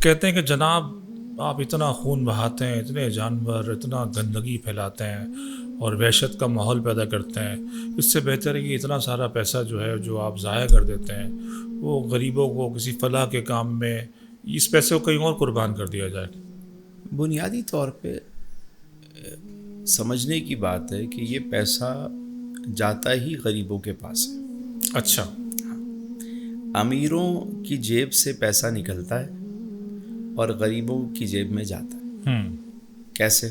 کہتے ہیں کہ جناب آپ اتنا خون بہاتے ہیں، اتنے جانور، اتنا گندگی پھیلاتے ہیں اور وحشت کا ماحول پیدا کرتے ہیں، اس سے بہتر ہے کہ اتنا سارا پیسہ جو ہے جو آپ ضائع کر دیتے ہیں وہ غریبوں کو کسی فلاح کے کام میں اس پیسے کو کہیں اور قربان کر دیا جائے۔ بنیادی طور پہ سمجھنے کی بات ہے کہ یہ پیسہ جاتا ہی غریبوں کے پاس ہے۔ اچھا، امیروں کی جیب سے پیسہ نکلتا ہے اور غریبوں کی جیب میں جاتا ہے۔ کیسے؟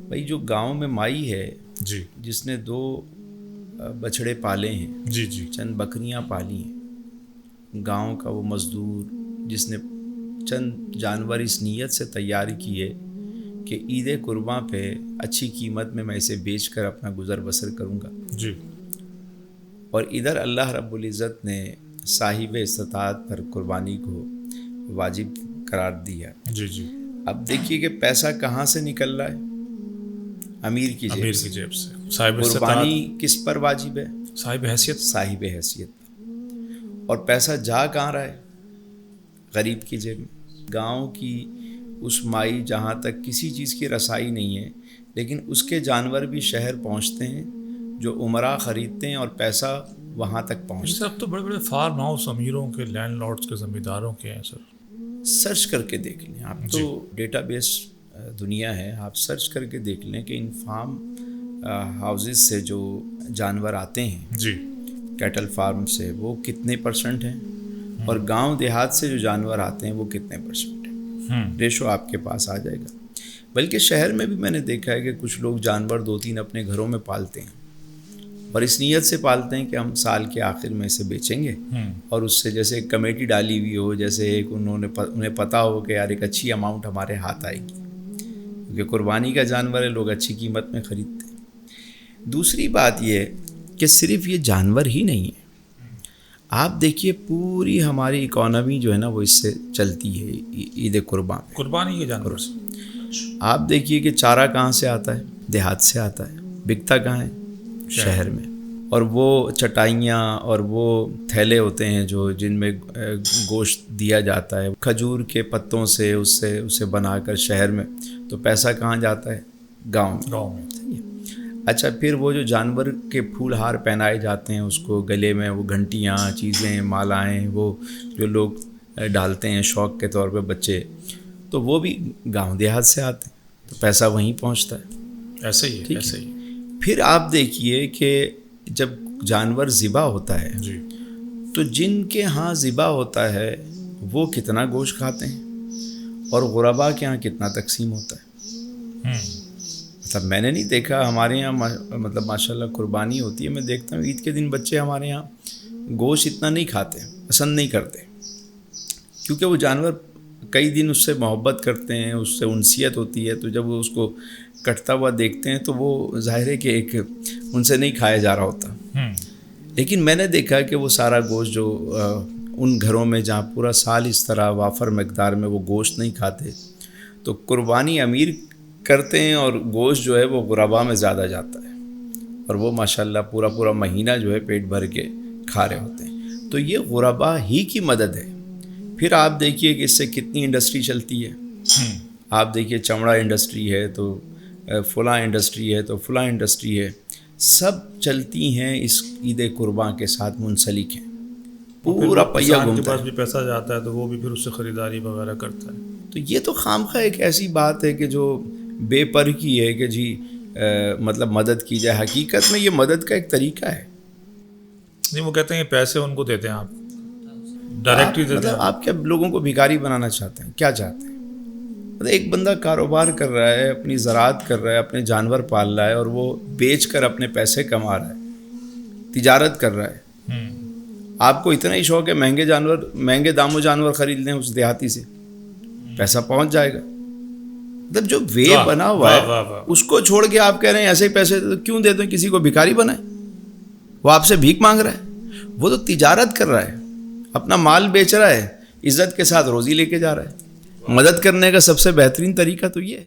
بھائی جو گاؤں میں مائی ہے جی جس نے 2 بچھڑے پالے ہیں، جی جی چند بکریاں پالی ہیں، گاؤں کا وہ مزدور جس نے چند جانور اس نیت سے تیاری کی ہے کہ عید قرباں پہ اچھی قیمت میں اسے بیچ کر اپنا گزر بسر کروں گا، جی، اور ادھر اللہ رب العزت نے صاحب استطاعت پر قربانی کو واجب قرار دیا۔ جی جی، اب دیکھیے کہ پیسہ کہاں سے نکل رہا ہے؟ امیر کی امیر جیب کی سے۔ جیب سے۔ صاحب قربانی استطاعت، کس پر واجب ہے؟ صاحب حیثیت۔ صاحب حیثیت۔ اور پیسہ جا کہاں رہا ہے؟ غریب کی جیب میں۔ گاؤں کی اس مائی جہاں تک کسی چیز کی رسائی نہیں ہے، لیکن اس کے جانور بھی شہر پہنچتے ہیں، جو عمرہ خریدتے ہیں اور پیسہ وہاں تک پہنچتا سر اب تو بڑے بڑے فارم ہاؤس امیروں کے، لینڈ لارڈس کے، زمینداروں کے ہیں سر۔ ہے۔ سرچ کر کے دیکھ لیں آپ، تو ڈیٹا بیس دنیا ہے، آپ سرچ کر کے دیکھ لیں کہ ان فارم ہاؤسز سے جو جانور آتے ہیں، جی، کیٹل فارم سے، وہ کتنے % ہیں، اور گاؤں دیہات سے جو جانور آتے ہیں وہ کتنے % ہیں۔ ریشو آپ کے پاس آ جائے گا۔ بلکہ شہر میں بھی میں نے دیکھا ہے کہ کچھ لوگ جانور 2-3 اپنے گھروں میں پالتے ہیں، اور اس نیت سے پالتے ہیں کہ ہم سال کے آخر میں اسے بیچیں گے، اور اس سے جیسے ایک کمیٹی ڈالی ہوئی ہو، جیسے ایک انہیں پتہ ہو کہ یار ایک اچھی اماؤنٹ ہمارے ہاتھ آئے گی، کیونکہ قربانی کا جانور ہے، لوگ اچھی قیمت میں خریدتے ہیں۔ دوسری بات یہ ہے کہ صرف یہ جانور ہی نہیں ہے، آپ دیکھیے پوری ہماری اکانومی جو ہے نا وہ اس سے چلتی ہے، عید قربان قربانی کے جانور سے۔ آپ دیکھیے کہ چارہ کہاں سے آتا ہے؟ دیہات سے آتا ہے۔ بکتا کہاں ہے؟ شہر میں۔ اور وہ چٹائیاں اور وہ تھیلے ہوتے ہیں جو جن میں گوشت دیا جاتا ہے، کھجور کے پتوں سے اسے بنا کر شہر میں، تو پیسہ کہاں جاتا ہے؟ گاؤں میں۔ اچھا، پھر وہ جو جانور کے پھول ہار پہنائے جاتے ہیں، اس کو گلے میں وہ گھنٹیاں، چیزیں، مالائیں، وہ جو لوگ ڈالتے ہیں شوق کے طور پہ بچے، تو وہ بھی گاؤں دیہات سے آتے ہیں، تو پیسہ وہیں پہنچتا ہے۔ ایسے ہی ہے، ایسے ہی۔ پھر آپ دیکھیے کہ جب جانور ذبح ہوتا ہے جی، تو جن کے ہاں ذبح ہوتا ہے وہ کتنا گوشت کھاتے ہیں، اور غربا کے ہاں کتنا تقسیم ہوتا ہے۔ مطلب میں نے نہیں دیکھا، ہمارے یہاں مطلب ماشاءاللہ قربانی ہوتی ہے، میں دیکھتا ہوں عید کے دن بچے ہمارے یہاں گوشت اتنا نہیں کھاتے، پسند نہیں کرتے، کیونکہ وہ جانور کئی دن اس سے محبت کرتے ہیں، اس سے انسیت ہوتی ہے، تو جب وہ اس کو کٹتا ہوا دیکھتے ہیں تو وہ ظاہر ہے کہ ایک ان سے نہیں کھایا جا رہا ہوتا۔ لیکن میں نے دیکھا کہ وہ سارا گوشت جو ان گھروں میں جہاں پورا سال اس طرح وافر مقدار میں وہ گوشت نہیں کھاتے، تو قربانی امیر کرتے ہیں اور گوشت جو ہے وہ غربا میں زیادہ جاتا ہے، اور وہ ماشاءاللہ پورا مہینہ جو ہے پیٹ بھر کے کھا رہے ہوتے ہیں۔ تو یہ غربا ہی کی مدد ہے۔ پھر آپ دیکھیے کہ اس سے کتنی انڈسٹری چلتی ہے۔ آپ دیکھیے چمڑا انڈسٹری ہے، تو فلاں انڈسٹری ہے، تو فلاں انڈسٹری ہے، سب چلتی ہیں اس عید قرباں کے ساتھ منسلک ہیں، پورا پہیہ گھومتا ہے۔ کے پاس بھی پیسہ جاتا ہے تو وہ بھی پھر اس سے خریداری وغیرہ کرتا ہے۔ تو یہ تو خامخواہ ایک ایسی بات ہے کہ جو بے پر کی ہے کہ جی مطلب مدد کی جائے۔ حقیقت میں یہ مدد کا ایک طریقہ ہے۔ نہیں، وہ کہتے ہیں پیسے ان کو دیتے ہیں، آپ ڈائریکٹلی دیتے ہیں۔ مطلب آپ کیا لوگوں کو بھکاری بنانا چاہتے ہیں؟ کیا چاہتے ہیں؟ مطلب ایک بندہ کاروبار کر رہا ہے، اپنی زراعت کر رہا ہے، اپنے جانور پال رہا ہے، اور وہ بیچ کر اپنے پیسے کما رہا ہے، تجارت کر رہا ہے۔ آپ کو اتنا ہی شوق ہے مہنگے داموں جانور خرید لیں اس دیہاتی سے، پیسہ پہنچ جائے گا۔ مطلب جو وے بنا ہوا ہے اس کو چھوڑ کے آپ کہہ رہے ہیں ایسے ہی پیسے کیوں دیتے ہیں، کسی کو بھکاری بنائیں؟ وہ آپ سے بھیک مانگ رہا ہے، وہ تو تجارت کر رہا ہے، اپنا مال بیچ رہا ہے، عزت کے ساتھ روزی لے کے جا رہا ہے۔ مدد کرنے کا سب سے بہترین طریقہ تو یہ ہے۔